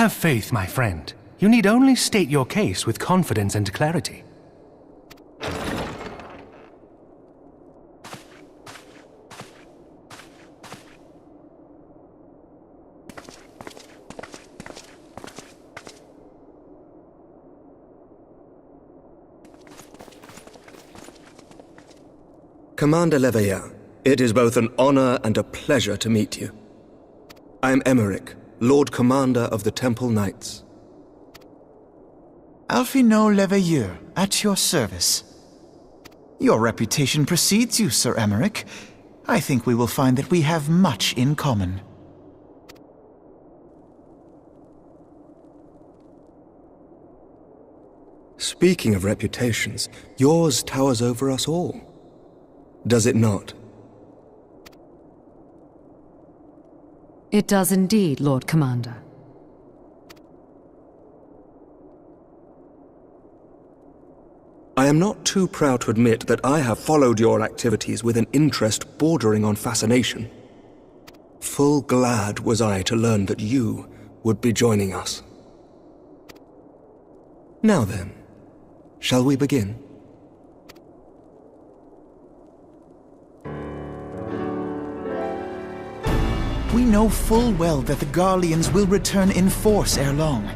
Have faith, my friend. You need only state your case with confidence and clarity. Commander Leveilleur, it is both an honor and a pleasure to meet you. I am Emeric, Lord Commander of the Temple Knights. Alphinaud Leveilleur, at your service. Your reputation precedes you, Sir Emmerich. I think we will find that we have much in common. Speaking of reputations, yours towers over us all. Does it not? It does indeed, Lord Commander. I am not too proud to admit that I have followed your activities with an interest bordering on fascination. Full glad was I to learn that you would be joining us. Now then, shall we begin? We know full well that the Garleans will return in force ere long.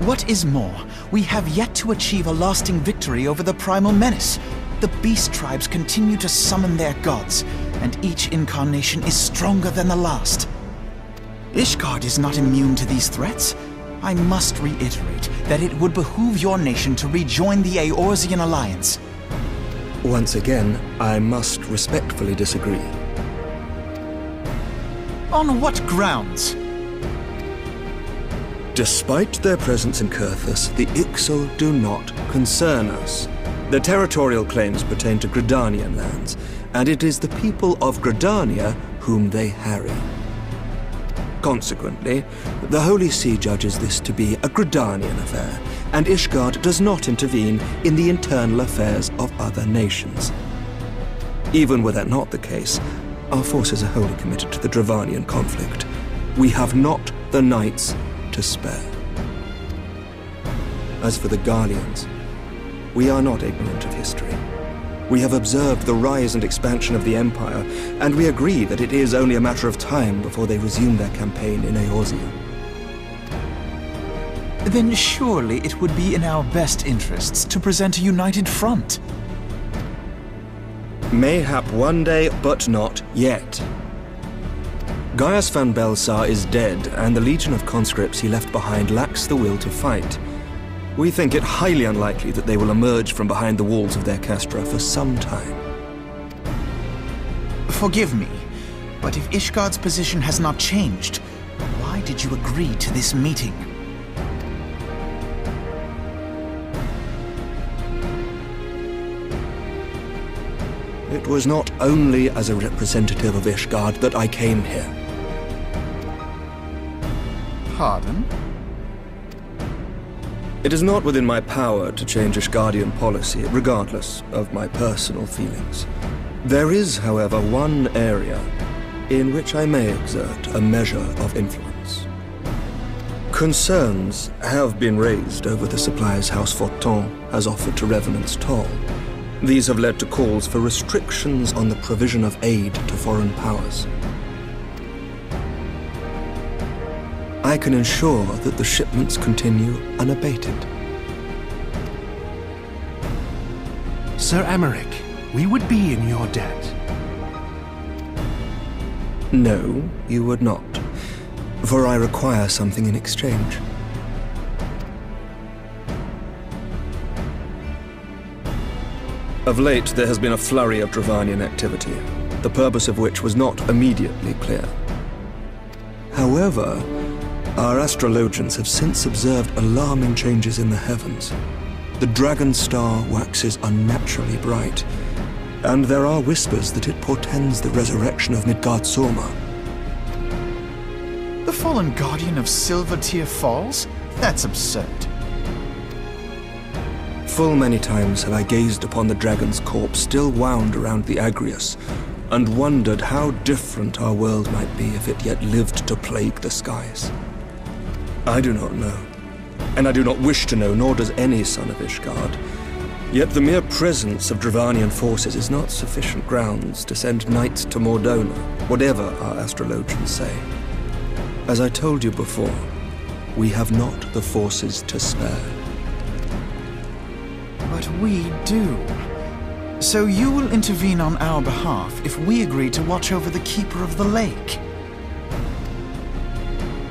What is more, we have yet to achieve a lasting victory over the primal menace. The beast tribes continue to summon their gods, and each incarnation is stronger than the last. Ishgard is not immune to these threats. I must reiterate that it would behoove your nation to rejoin the Eorzean Alliance. Once again, I must respectfully disagree. On what grounds? Despite their presence in Kurthus, the Ixal do not concern us. Their territorial claims pertain to Gridanian lands, and it is the people of Gridania whom they harry. Consequently, the Holy See judges this to be a Gridanian affair, and Ishgard does not intervene in the internal affairs of other nations. Even were that not the case, our forces are wholly committed to the Dravanian conflict. We have not the knights to spare. As for the Garleans, we are not ignorant of history. We have observed the rise and expansion of the Empire, and we agree that it is only a matter of time before they resume their campaign in Eorzea. Then surely it would be in our best interests to present a united front. Mayhap one day, but not yet. Gaius van Belsar is dead, and the legion of conscripts he left behind lacks the will to fight. We think it highly unlikely that they will emerge from behind the walls of their castra for some time. Forgive me, but if Ishgard's position has not changed, why did you agree to this meeting? It was not only as a representative of Ishgard that I came here. Pardon? It is not within my power to change Ishgardian policy, regardless of my personal feelings. There is, however, one area in which I may exert a measure of influence. Concerns have been raised over the supplies House Fortemps has offered to Revenant's Toll. These have led to calls for restrictions on the provision of aid to foreign powers. I can ensure that the shipments continue unabated. Sir Emmerich, we would be in your debt. No, you would not, for I require something in exchange. Of late, there has been a flurry of Dravanian activity, the purpose of which was not immediately clear. However, our astrologians have since observed alarming changes in the heavens. The dragon star waxes unnaturally bright, and there are whispers that it portends the resurrection of Midgard Soma. The fallen guardian of Silvertear Falls? That's absurd. Full many times have I gazed upon the dragon's corpse still wound around the Agrius, and wondered how different our world might be if it yet lived to plague the skies. I do not know, and I do not wish to know, nor does any son of Ishgard. Yet the mere presence of Dravanian forces is not sufficient grounds to send knights to Mordona, whatever our astrologians say. As I told you before, we have not the forces to spare. But we do. So you will intervene on our behalf if we agree to watch over the Keeper of the Lake.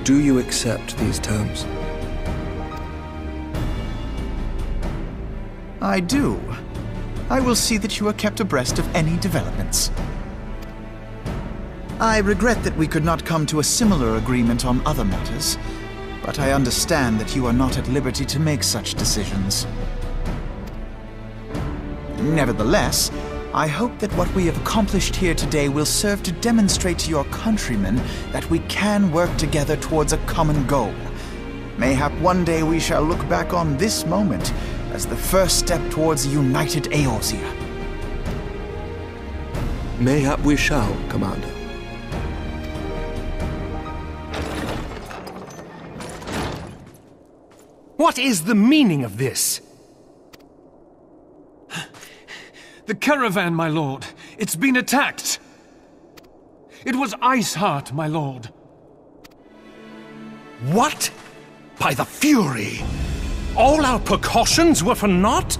Do you accept these terms? I do. I will see that you are kept abreast of any developments. I regret that we could not come to a similar agreement on other matters, but I understand that you are not at liberty to make such decisions. Nevertheless, I hope that what we have accomplished here today will serve to demonstrate to your countrymen that we can work together towards a common goal. Mayhap one day we shall look back on this moment as the first step towards a united Eorzea. Mayhap we shall, Commander. What is the meaning of this? The caravan, my lord. It's been attacked. It was Iceheart, my lord. What? By the Fury! All our precautions were for naught?